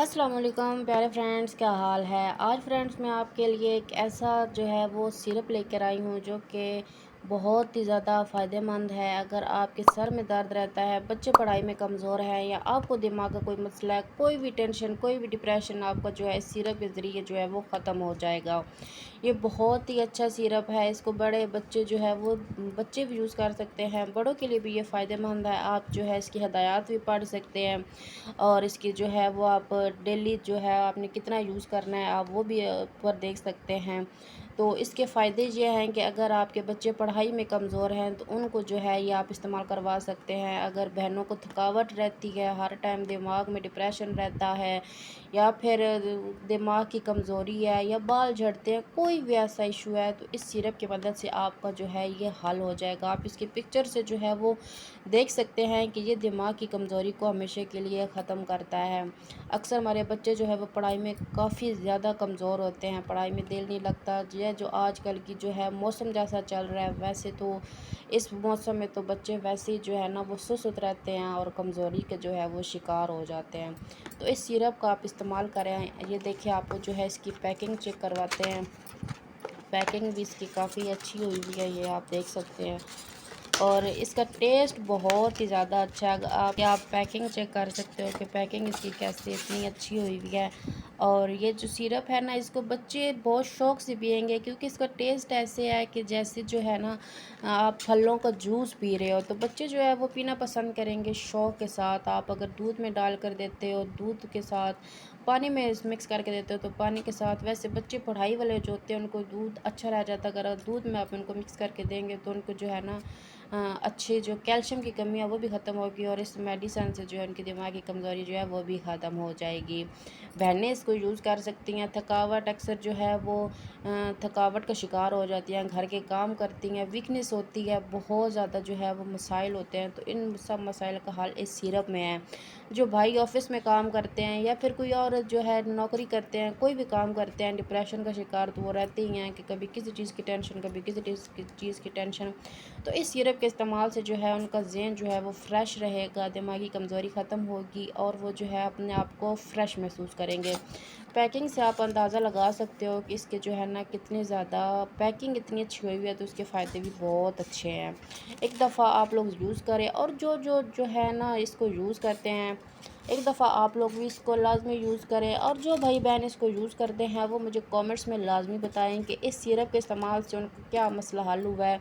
अस्सलाम वालेकुम प्यारे फ्रेंड्स, क्या हाल है। आज फ्रेंड्स मैं आपके लिए एक ऐसा जो है वो सिरप लेकर आई हूँ जो कि बहुत ही ज़्यादा फ़ायदेमंद है। अगर आपके सर में दर्द रहता है, बच्चे पढ़ाई में कमज़ोर हैं या आपको दिमाग का कोई मसला है, कोई भी टेंशन, कोई भी डिप्रेशन आपका जो है इस सिरप के ज़रिए जो है वो ख़त्म हो जाएगा। ये बहुत ही अच्छा सिरप है। इसको बड़े बच्चे जो है वो बच्चे भी यूज़ कर सकते हैं, बड़ों के लिए भी ये फ़ायदेमंद है। आप जो है इसकी हिदायत भी पढ़ सकते हैं और इसकी जो है वो आप डेली जो है आपने कितना यूज़ करना है आप वो भी ऊपर देख सकते हैं। तो इसके फ़ायदे ये हैं कि अगर आपके बच्चे पढ़ाई में कमज़ोर हैं तो उनको जो है ये आप इस्तेमाल करवा सकते हैं। अगर बहनों को थकावट रहती है, हर टाइम दिमाग में डिप्रेशन रहता है या फिर दिमाग की कमज़ोरी है या बाल झड़ते हैं, कोई भी ऐसा इशू है तो इस सिरप की मदद से आपका जो है ये हल हो जाएगा। आप इसकी पिक्चर से जो है वो देख सकते हैं कि ये दिमाग की कमज़ोरी को हमेशा के लिए ख़त्म करता है। अक्सर हमारे बच्चे जो है वो पढ़ाई में काफ़ी ज़्यादा कमज़ोर होते हैं, पढ़ाई में दिल नहीं लगता। ये जो आजकल की जो है मौसम जैसा चल रहा है, वैसे तो इस मौसम में तो बच्चे वैसे ही जो है ना वो सुस्त रहते हैं और कमज़ोरी के जो है वो शिकार हो जाते हैं। तो इस सिरप का आप इस्तेमाल करें। ये देखिए आपको जो है इसकी पैकिंग चेक करवाते हैं। पैकिंग भी इसकी काफ़ी अच्छी हुई हुई है, ये आप देख सकते हैं। और इसका टेस्ट बहुत ही ज़्यादा अच्छा है। आप पैकिंग चेक कर सकते हो कि पैकिंग इसकी कैसी इतनी अच्छी हुई हुई है। और ये जो सिरप है ना इसको बच्चे बहुत शौक़ से पिएंगे क्योंकि इसका टेस्ट ऐसे है कि जैसे जो है ना आप फलों का जूस पी रहे हो, तो बच्चे जो है वो पीना पसंद करेंगे शौक़ के साथ। आप अगर दूध में डाल कर देते हो, दूध के साथ पानी में मिक्स करके देते हो तो पानी के साथ, वैसे बच्चे पढ़ाई वाले जो होते हैं उनको दूध अच्छा रह जाता है। अगर दूध में आप उनको मिक्स करके देंगे तो उनको जो है ना अच्छे जो कैल्शियम की कमी है वो भी ख़त्म होगी और इस मेडिसन से जो है उनकी दिमाग की कमज़ोरी जो है वो भी ख़त्म हो जाएगी। बहनें इसको यूज़ कर सकती हैं। थकावट अक्सर जो है वो थकावट का शिकार हो जाती हैं, घर के काम करती हैं, वीकनेस होती है, बहुत ज़्यादा जो है वो मसाइल होते हैं, तो इन सब मसाइल का हल इस सिरप में है। जो भाई ऑफिस में काम करते हैं या फिर कोई और जो है नौकरी करते हैं, कोई भी काम करते हैं, डिप्रेशन का शिकार तो वो रहते ही हैं कि कभी किसी चीज़ की टेंशन, कभी किसी चीज़ की टेंशन। तो इस सिरप के इस्तेमाल से जो है उनका ज़हन जो है वो फ्रेश रहेगा, दिमागी कमज़ोरी ख़त्म होगी और वो जो है अपने आप को फ्रेश महसूस करेंगे। पैकिंग से आप अंदाज़ा लगा सकते हो कि इसके जो है ना कितने ज़्यादा पैकिंग इतनी अच्छी हुई है तो उसके फ़ायदे भी बहुत अच्छे हैं। एक दफ़ा आप लोग यूज़ करें और जो है ना इसको यूज़ करते हैं, एक दफ़ा आप लोग भी इसको लाज़मी यूज़ करें और जो भाई बहन इसको यूज़ करते हैं वो मुझे कमेंट्स में लाज़मी बताएं कि इस सिरप के इस्तेमाल से उनको क्या मसला हल हुआ है,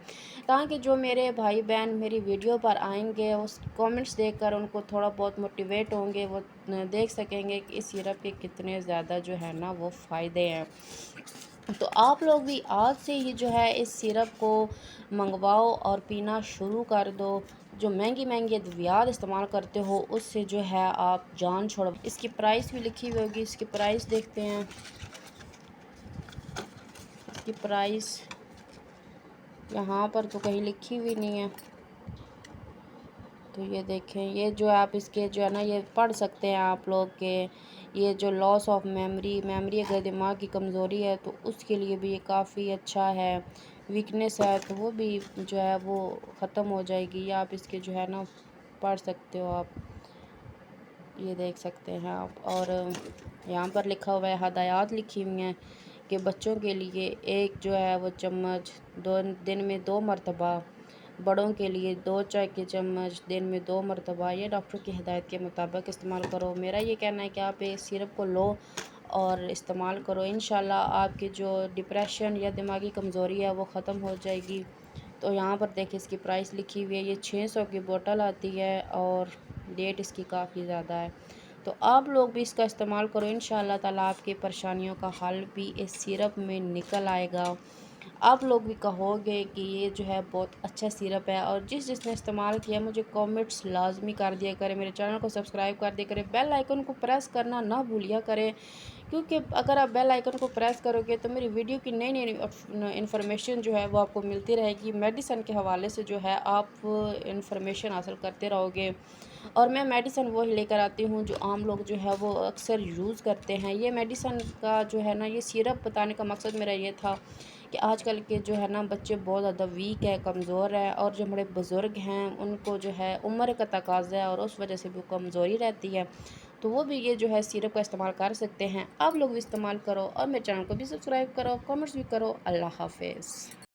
ताकि जो मेरे भाई बहन मेरी वीडियो पर आएंगे उस कमेंट्स देखकर उनको थोड़ा बहुत मोटिवेट होंगे, वो देख सकेंगे कि इस सिरप के कितने ज़्यादा जो है ना वो फ़ायदे हैं। तो आप लोग भी आज से ही जो है इस सिरप को मंगवाओ और पीना शुरू कर दो। जो महंगी अद्वियात इस्तेमाल करते हो उससे जो है आप जान छोड़ो। इसकी प्राइस भी लिखी हुई होगी, इसकी प्राइस देखते हैं। इसकी प्राइस यहाँ पर तो कहीं लिखी हुई नहीं है, तो ये देखें, ये जो आप इसके जो है ना ये पढ़ सकते हैं आप लोग के ये जो लॉस ऑफ मेमोरी अगर दिमाग की कमज़ोरी है तो उसके लिए भी ये काफ़ी अच्छा है। वीकनेस है तो वो भी जो है वो ख़त्म हो जाएगी। ये आप इसके जो है ना पढ़ सकते हो, आप ये देख सकते हैं आप। और यहाँ पर लिखा हुआ है, हदायत लिखी हुई हैं कि बच्चों के लिए एक जो है वो चम्मच दिन में 2 मरतबा, बड़ों के लिए 2 चाय के चम्मच दिन में 2 मरतबा, ये डॉक्टर की हिदायत के मुताबिक इस्तेमाल करो। मेरा ये कहना है कि आप इस सिरप को लो और इस्तेमाल करो, इंशाल्लाह आपकी जो डिप्रेशन या दिमागी कमज़ोरी है वो ख़त्म हो जाएगी। तो यहाँ पर देखिए इसकी प्राइस लिखी हुई है, ये 600 की बोतल आती है और डेट इसकी काफ़ी ज़्यादा है। तो आप लोग भी इसका इस्तेमाल करो, इंशाअल्लाह ताला आपकी परेशानियों का हल भी इस सिरप में निकल आएगा। आप लोग भी कहोगे कि ये जो है बहुत अच्छा सिरप है। और जिसने इस्तेमाल किया मुझे कमेंट्स लाजमी कर दिया करें, मेरे चैनल को सब्सक्राइब कर दिया करें, बेल आइकन को प्रेस करना ना भूलिया करें, क्योंकि अगर आप बेल आइकन को प्रेस करोगे तो मेरी वीडियो की नई नई इन्फॉर्मेशन जो है वो आपको मिलती रहेगी। मेडिसन के हवाले से जो है आप इन्फॉर्मेशन हासिल करते रहोगे और मैं मेडिसन वो ही लेकर आती हूँ जो आम लोग जो है वो अक्सर यूज़ करते हैं। ये मेडिसन का जो है ना ये सिरप बताने का मकसद मेरा ये था कि आजकल के जो है ना बच्चे बहुत ज़्यादा वीक है, कमज़ोर है और जो बड़े बुज़ुर्ग हैं उनको जो है उम्र का तकाज़ा है और उस वजह से भी कमज़ोरी रहती है। تو وہ بھی یہ جو ہے سیرپ کا استعمال کر سکتے ہیں۔ آپ لوگ بھی استعمال کرو اور میرے چینل کو بھی سبسکرائب کرو، کامنٹس بھی کرو۔ اللہ حافظ۔